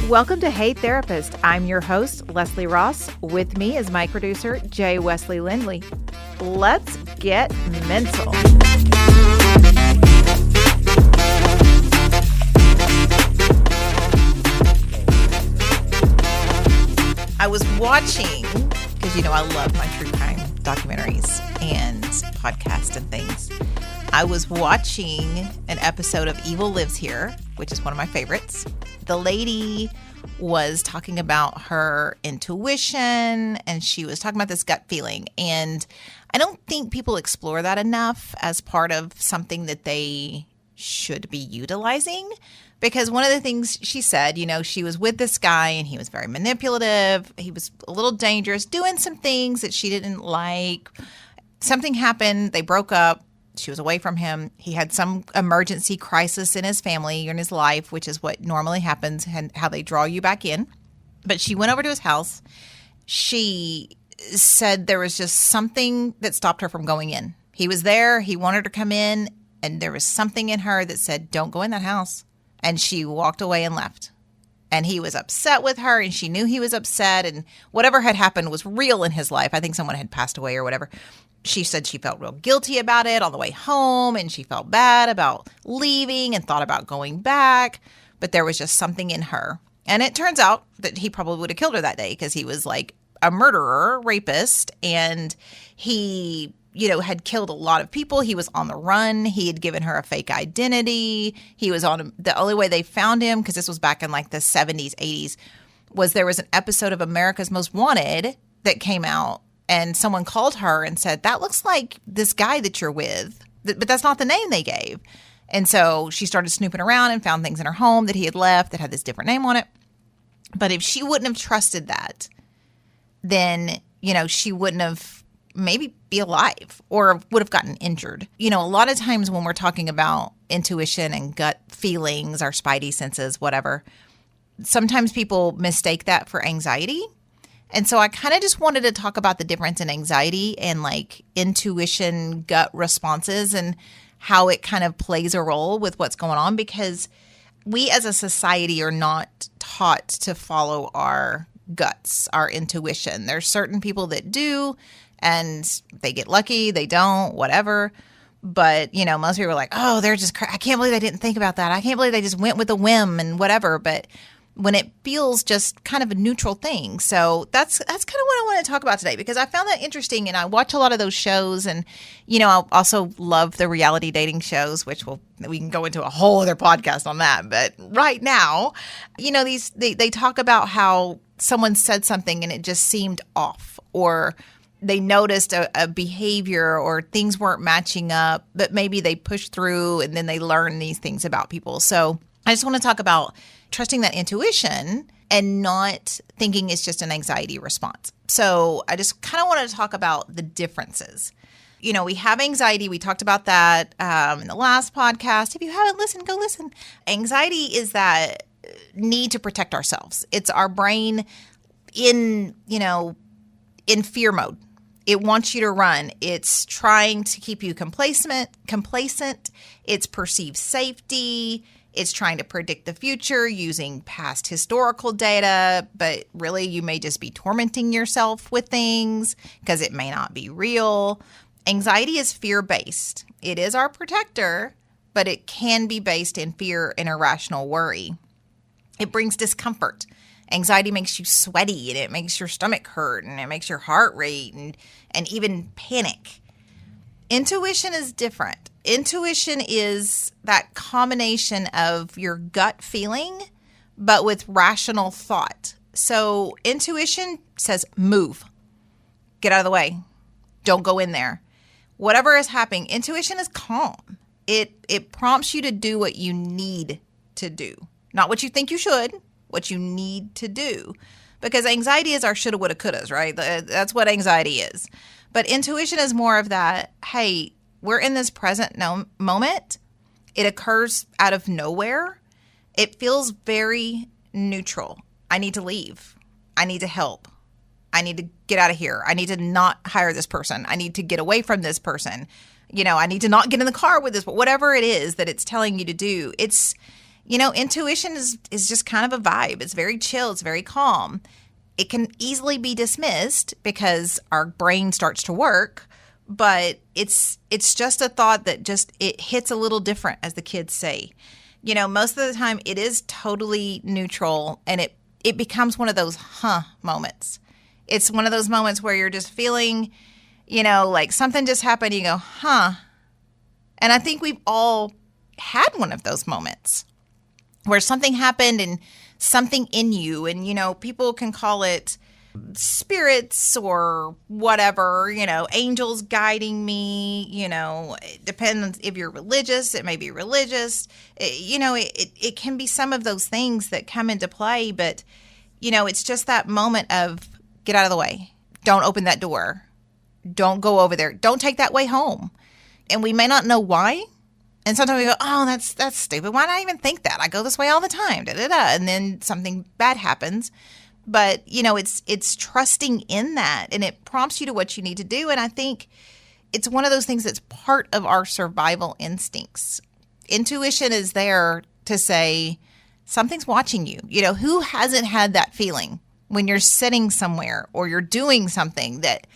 Welcome to Hey Therapist. I'm your host, Leslie Ross. With me is my producer, Jay Wesley Lindley. Let's get mental. I was watching, because I love my true crime documentaries and podcasts and things. I was watching an episode of Evil Lives Here, which is one of my favorites. The lady was talking about her intuition, and she was talking about this gut feeling. And I don't think people explore that enough as part of something that they should be utilizing. Because one of the things she said, she was with this guy and he was very manipulative. He was a little dangerous, doing some things that she didn't like. Something happened. They broke up. She was away from him. He had some emergency crisis in his family or in his life, which is what normally happens and how they draw you back in. But she went over to his house. She said there was just something that stopped her from going in. He was there. He wanted her to come in. And there was something in her that said, don't go in that house. And she walked away and left. And he was upset with her, and she knew he was upset, and whatever had happened was real in his life. I think someone had passed away or whatever. She said she felt real guilty about it on the way home, and she felt bad about leaving and thought about going back. But there was just something in her. And it turns out that he probably would have killed her that day because he was like a murderer, rapist, and he had killed a lot of people. He was on the run. He had given her a fake identity. He was on the only way they found him, because this was back in like the 70s, 80s, was there was an episode of America's Most Wanted that came out, and someone called her and said, that looks like this guy that you're with, but that's not the name they gave. And so she started snooping around and found things in her home that he had left that had this different name on it. But if she wouldn't have trusted that, then, she wouldn't have maybe be alive or would have gotten injured. A lot of times when we're talking about intuition and gut feelings, our spidey senses, whatever, sometimes people mistake that for anxiety. And so I kind of just wanted to talk about the difference in anxiety and like intuition, gut responses, and how it kind of plays a role with what's going on, because we as a society are not taught to follow our guts, our intuition. There's certain people that do, and they get lucky, they don't, whatever. But, most people are like, oh, they're just, I can't believe they didn't think about that. I can't believe they just went with a whim and whatever. But when it feels just kind of a neutral thing. So that's kind of what I want to talk about today, because I found that interesting, and I watch a lot of those shows. And, I also love the reality dating shows, which we can go into a whole other podcast on that. But right now, they talk about how someone said something and it just seemed off, or they noticed a behavior or things weren't matching up, but maybe they pushed through and then they learn these things about people. So I just want to talk about trusting that intuition and not thinking it's just an anxiety response. So I just kind of want to talk about the differences. We have anxiety. We talked about that in the last podcast. If you haven't listened, go listen. Anxiety is that need to protect ourselves. It's our brain in fear mode. It wants you to run. It's trying to keep you complacent. It's perceived safety. It's trying to predict the future using past historical data, but really you may just be tormenting yourself with things because it may not be real. Anxiety is fear-based. It is our protector, but it can be based in fear and irrational worry. It brings discomfort. Anxiety makes you sweaty, and it makes your stomach hurt, and it makes your heart rate and even panic. Intuition is different. Intuition is that combination of your gut feeling, but with rational thought. So intuition says, move, get out of the way, don't go in there. Whatever is happening, intuition is calm. It prompts you to do what you need to do, not what you think you should, what you need to do. Because anxiety is our shoulda, woulda, couldas, right? That's what anxiety is. But intuition is more of that, hey, we're in this present moment. It occurs out of nowhere. It feels very neutral. I need to leave. I need to help. I need to get out of here. I need to not hire this person. I need to get away from this person. I need to not get in the car with this, but whatever it is that it's telling you to do, it's Intuition is just kind of a vibe. It's very chill. It's very calm. It can easily be dismissed because our brain starts to work, but it's just a thought that it hits a little different, as the kids say. Most of the time it is totally neutral, and it becomes one of those moments. It's one of those moments where you're just feeling, like something just happened. You go, And I think we've all had one of those moments where something happened and something in you, and, people can call it spirits or whatever, angels guiding me, it depends if you're religious. It may be religious. It can be some of those things that come into play, but, it's just that moment of get out of the way. Don't open that door. Don't go over there. Don't take that way home. And we may not know why. And sometimes we go, oh, that's stupid. Why did I even think that? I go this way all the time. And then something bad happens. But, it's trusting in that, and it prompts you to what you need to do. And I think it's one of those things that's part of our survival instincts. Intuition is there to say something's watching you. Who hasn't had that feeling when you're sitting somewhere or you're doing something that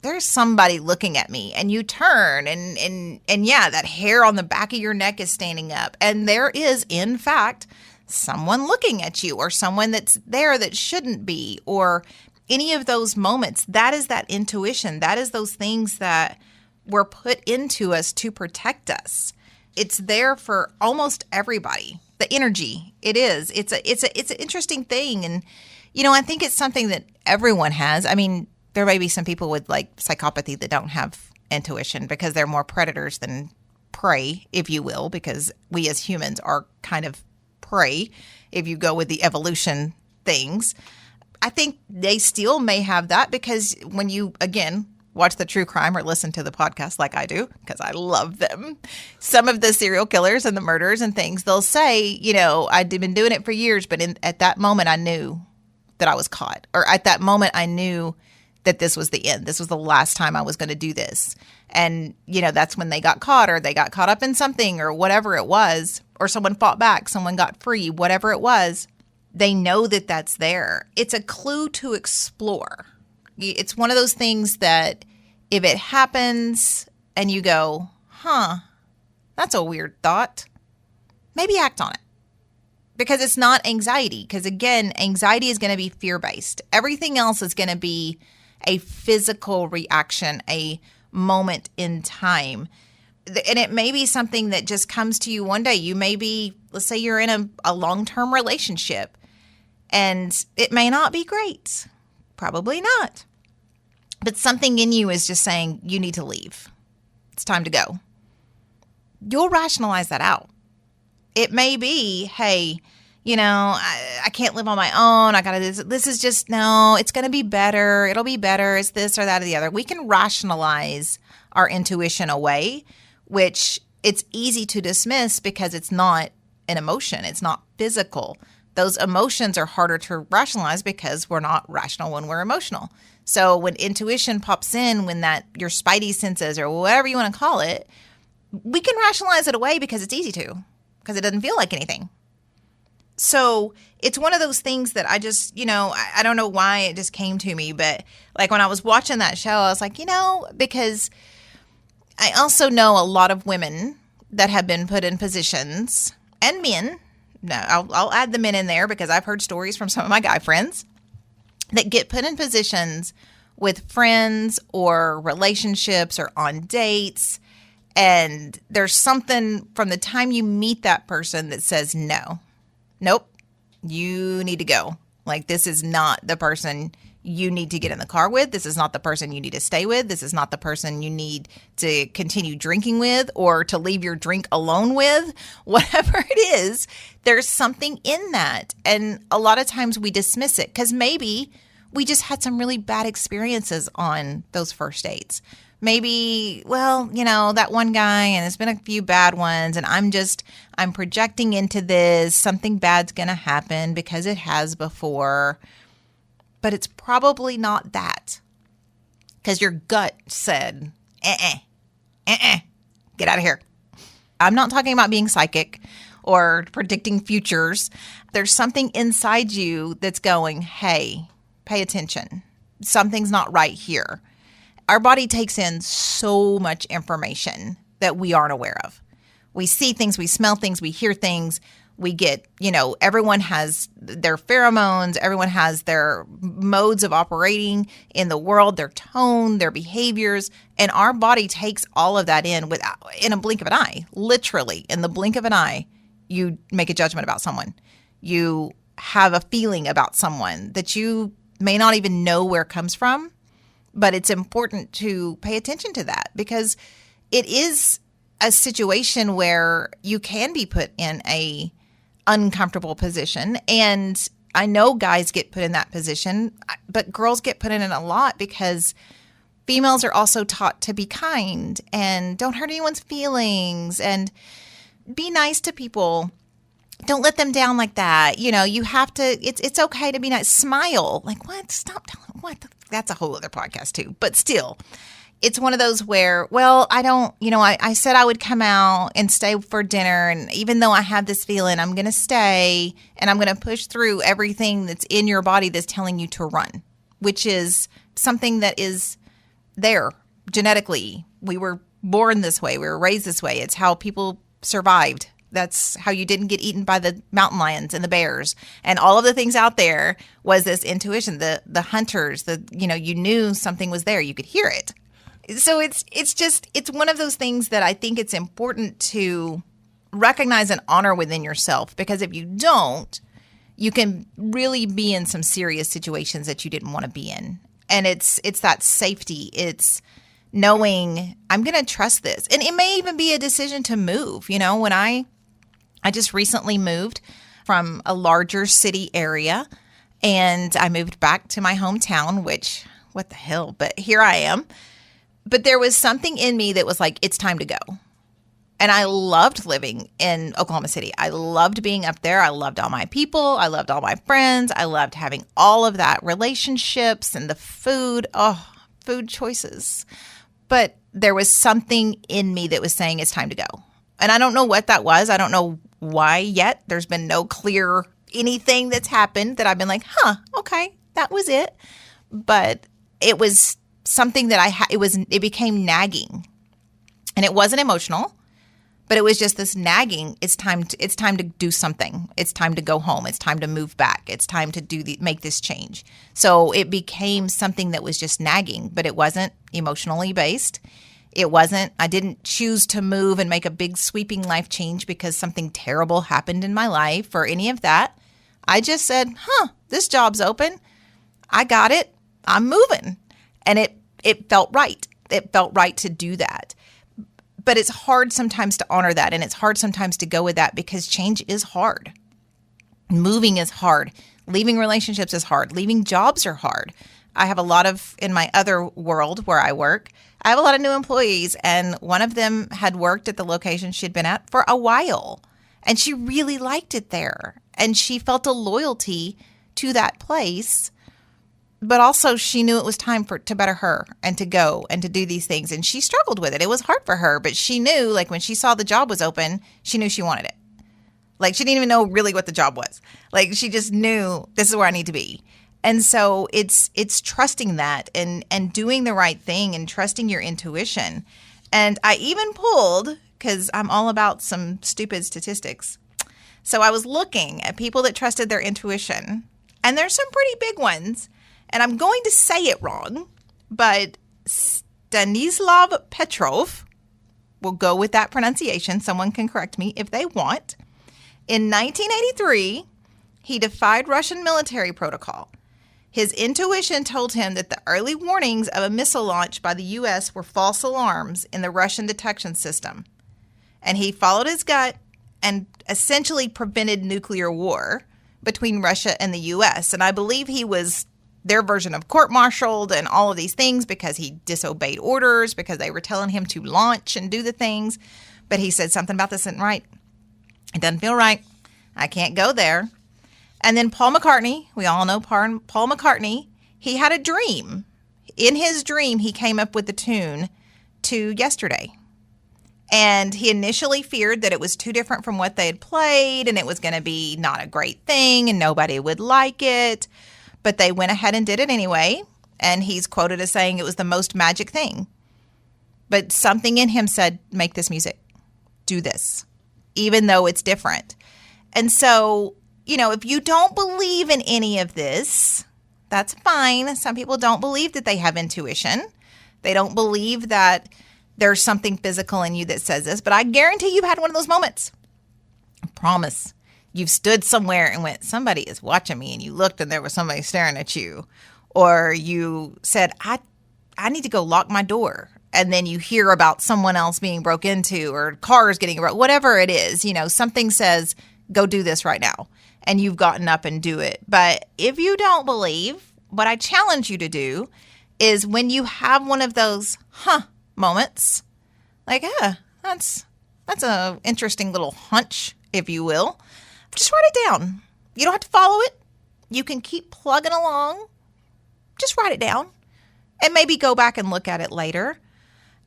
there's somebody looking at me, and you turn and yeah, that hair on the back of your neck is standing up, and there is, in fact, someone looking at you, or someone that's there that shouldn't be, or any of those moments. That is that intuition. That is those things that were put into us to protect us. It's there for almost everybody. The energy, it is. It's an interesting thing, and I think it's something that everyone has. I mean, there may be some people with like psychopathy that don't have intuition because they're more predators than prey, if you will, because we as humans are kind of prey if you go with the evolution things. I think they still may have that because when you, again, watch the true crime or listen to the podcast like I do, because I love them, some of the serial killers and the murderers and things, they'll say, I've been doing it for years, but at that moment I knew that I was caught, or at that moment I knew that this was the end. This was the last time I was going to do this. And, that's when they got caught, or they got caught up in something, or whatever it was, or someone fought back, someone got free, whatever it was. They know that that's there. It's a clue to explore. It's one of those things that if it happens and you go, that's a weird thought, maybe act on it. Because it's not anxiety. Because again, anxiety is going to be fear-based. Everything else is going to be a physical reaction, a moment in time. And it may be something that just comes to you one day. You may be, let's say you're in a long-term relationship, and it may not be great. Probably not. But something in you is just saying, you need to leave. It's time to go. You'll rationalize that out. It may be, hey, I can't live on my own. I got to, this is just, no, it's going to be better. It'll be better. It's this or that or the other. We can rationalize our intuition away, which it's easy to dismiss because it's not an emotion. It's not physical. Those emotions are harder to rationalize because we're not rational when we're emotional. So when intuition pops in, when your spidey senses or whatever you want to call it, we can rationalize it away because it's easy to, because it doesn't feel like anything. So it's one of those things that I just, I don't know why it just came to me, but like when I was watching that show, I was like, because I also know a lot of women that have been put in positions, and men. No, I'll add the men in there because I've heard stories from some of my guy friends that get put in positions with friends or relationships or on dates. And there's something from the time you meet that person that says, nope, you need to go. Like, this is not the person you need to get in the car with. This is not the person you need to stay with. This is not the person you need to continue drinking with or to leave your drink alone with. Whatever it is, there's something in that. And a lot of times we dismiss it because maybe we just had some really bad experiences on those first dates. Maybe, that one guy, and it's been a few bad ones, and I'm projecting into this. Something bad's going to happen because it has before. But it's probably not that. Because your gut said, get out of here. I'm not talking about being psychic or predicting futures. There's something inside you that's going, hey, pay attention. Something's not right here. Our body takes in so much information that we aren't aware of. We see things, we smell things, we hear things. We get, everyone has their pheromones, everyone has their modes of operating in the world, their tone, their behaviors, and our body takes all of that in a blink of an eye. Literally, in the blink of an eye, you make a judgment about someone. You have a feeling about someone that you may not even know where it comes from, but it's important to pay attention to that because it is a situation where you can be put in a uncomfortable position. And I know guys get put in that position, but girls get put in it a lot because females are also taught to be kind and don't hurt anyone's feelings and be nice to people. Don't let them down like that. You have to, it's okay to be nice. Smile. Like, what? Stop telling, what? That's a whole other podcast too. But still, it's one of those where, well, I don't, I said I would come out and stay for dinner. And even though I have this feeling, I'm going to stay and I'm going to push through everything that's in your body that's telling you to run, which is something that is there genetically. We were born this way. We were raised this way. It's how people survived. That's how you didn't get eaten by the mountain lions and the bears and all of the things out there was this intuition, the hunters, you knew something was there. You could hear it. So it's one of those things that I think it's important to recognize and honor within yourself, because if you don't, you can really be in some serious situations that you didn't want to be in. And it's that safety. It's knowing I'm going to trust this. And it may even be a decision to move. When I just recently moved from a larger city area and I moved back to my hometown, which, what the hell, but here I am. But there was something in me that was like, it's time to go. And I loved living in Oklahoma City. I loved being up there. I loved all my people. I loved all my friends. I loved having all of that, relationships and the food. Oh, food choices. But there was something in me that was saying it's time to go. And I don't know what that was. I don't know why yet. There's been no clear anything that's happened that I've been like, okay, that was it. But it was something that it became nagging, and it wasn't emotional, but it was just this nagging. It's time to do something. It's time to go home. It's time to move back. It's time to make this change. So it became something that was just nagging, but it wasn't emotionally based. I didn't choose to move and make a big sweeping life change because something terrible happened in my life or any of that. I just said, this job's open. I got it. I'm moving. And it felt right. It felt right to do that. But it's hard sometimes to honor that. And it's hard sometimes to go with that because change is hard. Moving is hard. Leaving relationships is hard. Leaving jobs are hard. I have a lot of, in my other world where I work, I have a lot of new employees. And one of them had worked at the location she'd been at for a while. And she really liked it there. And she felt a loyalty to that place. But also she knew it was time to better her and to go and to do these things. And she struggled with it. It was hard for her, but she knew, like, when she saw the job was open, she knew she wanted it. Like, she didn't even know really what the job was. Like, she just knew this is where I need to be. And so it's trusting that and doing the right thing and trusting your intuition. And I even pulled, because I'm all about some stupid statistics. So I was looking at people that trusted their intuition, and there's some pretty big ones. And I'm going to say it wrong, but Stanislav Petrov, we'll go with that pronunciation. Someone can correct me if they want. In 1983, he defied Russian military protocol. His intuition told him that the early warnings of a missile launch by the U.S. were false alarms in the Russian detection system. And he followed his gut and essentially prevented nuclear war between Russia and the U.S. And I believe he was their version of court-martialed and all of these things because he disobeyed orders, because they were telling him to launch and do the things. But he said something about this isn't right. It doesn't feel right. I can't go there. And then Paul McCartney, we all know Paul McCartney, he had a dream. In his dream, he came up with the tune to Yesterday. And he initially feared that it was too different from what they had played and it was going to be not a great thing and nobody would like it. But they went ahead and did it anyway. And he's quoted as saying it was the most magic thing. But something in him said, make this music. Do this. Even though it's different. And so, if you don't believe in any of this, that's fine. Some people don't believe that they have intuition. They don't believe that there's something physical in you that says this, but I guarantee you've had one of those moments. I promise. You've stood somewhere and went, somebody is watching me, and you looked and there was somebody staring at you. Or you said, I need to go lock my door. And then you hear about someone else being broke into or cars getting broke, whatever it is, something says, go do this right now. And you've gotten up and do it. But if you don't believe, what I challenge you to do is when you have one of those, moments, like, that's a interesting little hunch, if you will. Just write it down. You don't have to follow it. You can keep plugging along. Just write it down and maybe go back and look at it later.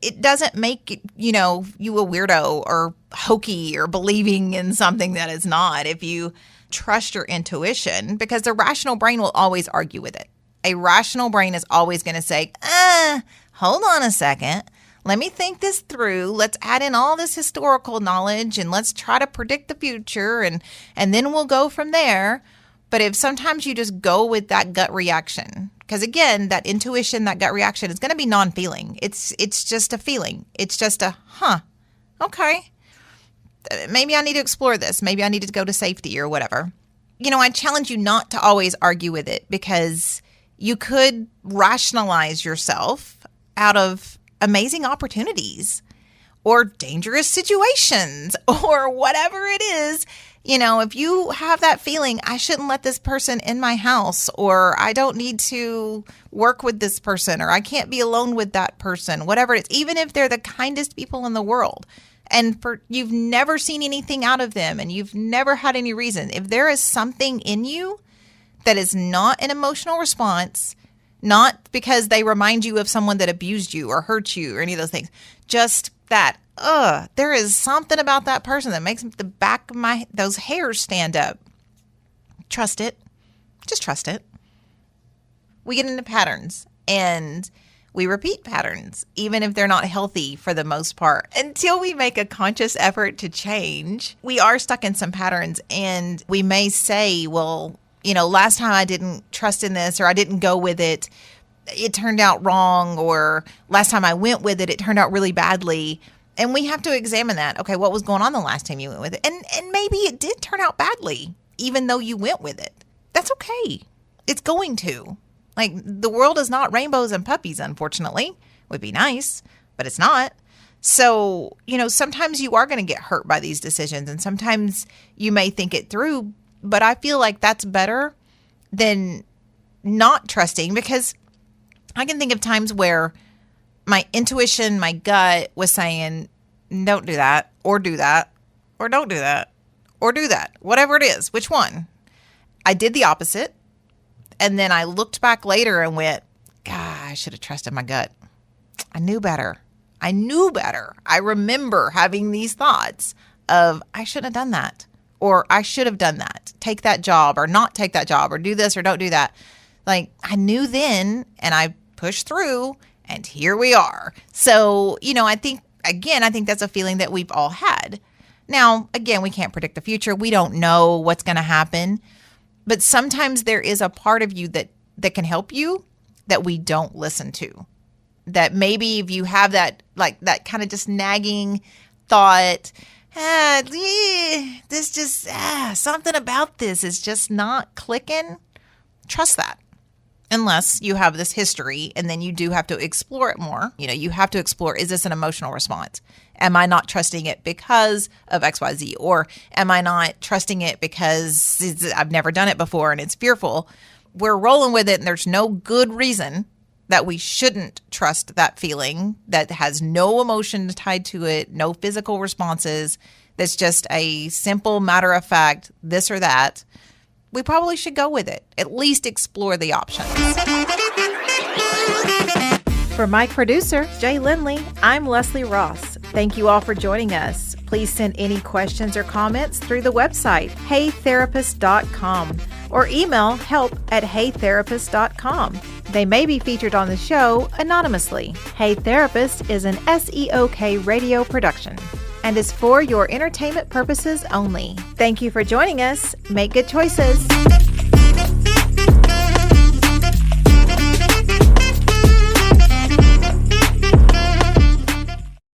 It doesn't make, you a weirdo or hokey or believing in something that is not. If you trust your intuition, because the rational brain will always argue with it. A rational brain is always going to say, hold on a second. Let me think this through. Let's add in all this historical knowledge and let's try to predict the future and then we'll go from there. But if sometimes you just go with that gut reaction, because again, that intuition, that gut reaction is going to be non-feeling. It's just a feeling. It's just a, okay. Maybe I need to explore this. Maybe I need to go to safety or whatever. I challenge you not to always argue with it, because you could rationalize yourself out of amazing opportunities or dangerous situations or whatever it is. If you have that feeling, I shouldn't let this person in my house, or I don't need to work with this person, or I can't be alone with that person, whatever it is, even if they're the kindest people in the world. And you've never seen anything out of them and you've never had any reason. If there is something in you that is not an emotional response, not because they remind you of someone that abused you or hurt you or any of those things, just that, there is something about that person that makes the back of those hairs stand up. Trust it. Just trust it. We get into patterns and we repeat patterns, even if they're not healthy for the most part. Until we make a conscious effort to change, we are stuck in some patterns, and we may say, well, last time I didn't trust in this, or I didn't go with it, it turned out wrong, or last time I went with it, it turned out really badly. And we have to examine that. Okay, what was going on the last time you went with it? And maybe it did turn out badly, even though you went with it. That's okay. It's going to. Like, the world is not rainbows and puppies, unfortunately. Would be nice, but it's not. So, sometimes you are going to get hurt by these decisions, and sometimes you may think it through, but I feel like that's better than not trusting, because I can think of times where my intuition, my gut was saying, don't do that, or do that, or don't do that, or do that, whatever it is. Which one? I did the opposite. And then I looked back later and went, God, I should have trusted my gut. I knew better. I remember having these thoughts of, I shouldn't have done that, or I should have done that. Take that job or not take that job, or do this or don't do that. Like, I knew then, and I pushed through, and here we are. So, I think that's a feeling that we've all had. Now, again, we can't predict the future. We don't know what's going to happen. But sometimes there is a part of you that can help you that we don't listen to. That maybe if you have that, like that kind of just nagging thought, this just, something about this is just not clicking. Trust that. Unless you have this history, and then you do have to explore it more. You have to explore, is this an emotional response? Am I not trusting it because of XYZ? Or am I not trusting it because I've never done it before and it's fearful? We're rolling with it, and there's no good reason that we shouldn't trust that feeling that has no emotion tied to it, no physical responses. That's just a simple matter of fact, this or that. We probably should go with it. At least explore the options. For my producer, Jay Lindley, I'm Leslie Ross. Thank you all for joining us. Please send any questions or comments through the website, heytherapist.com, or email help@heytherapist.com. They may be featured on the show anonymously. Hey Therapist is an SEOK radio production and is for your entertainment purposes only. Thank you for joining us. Make good choices.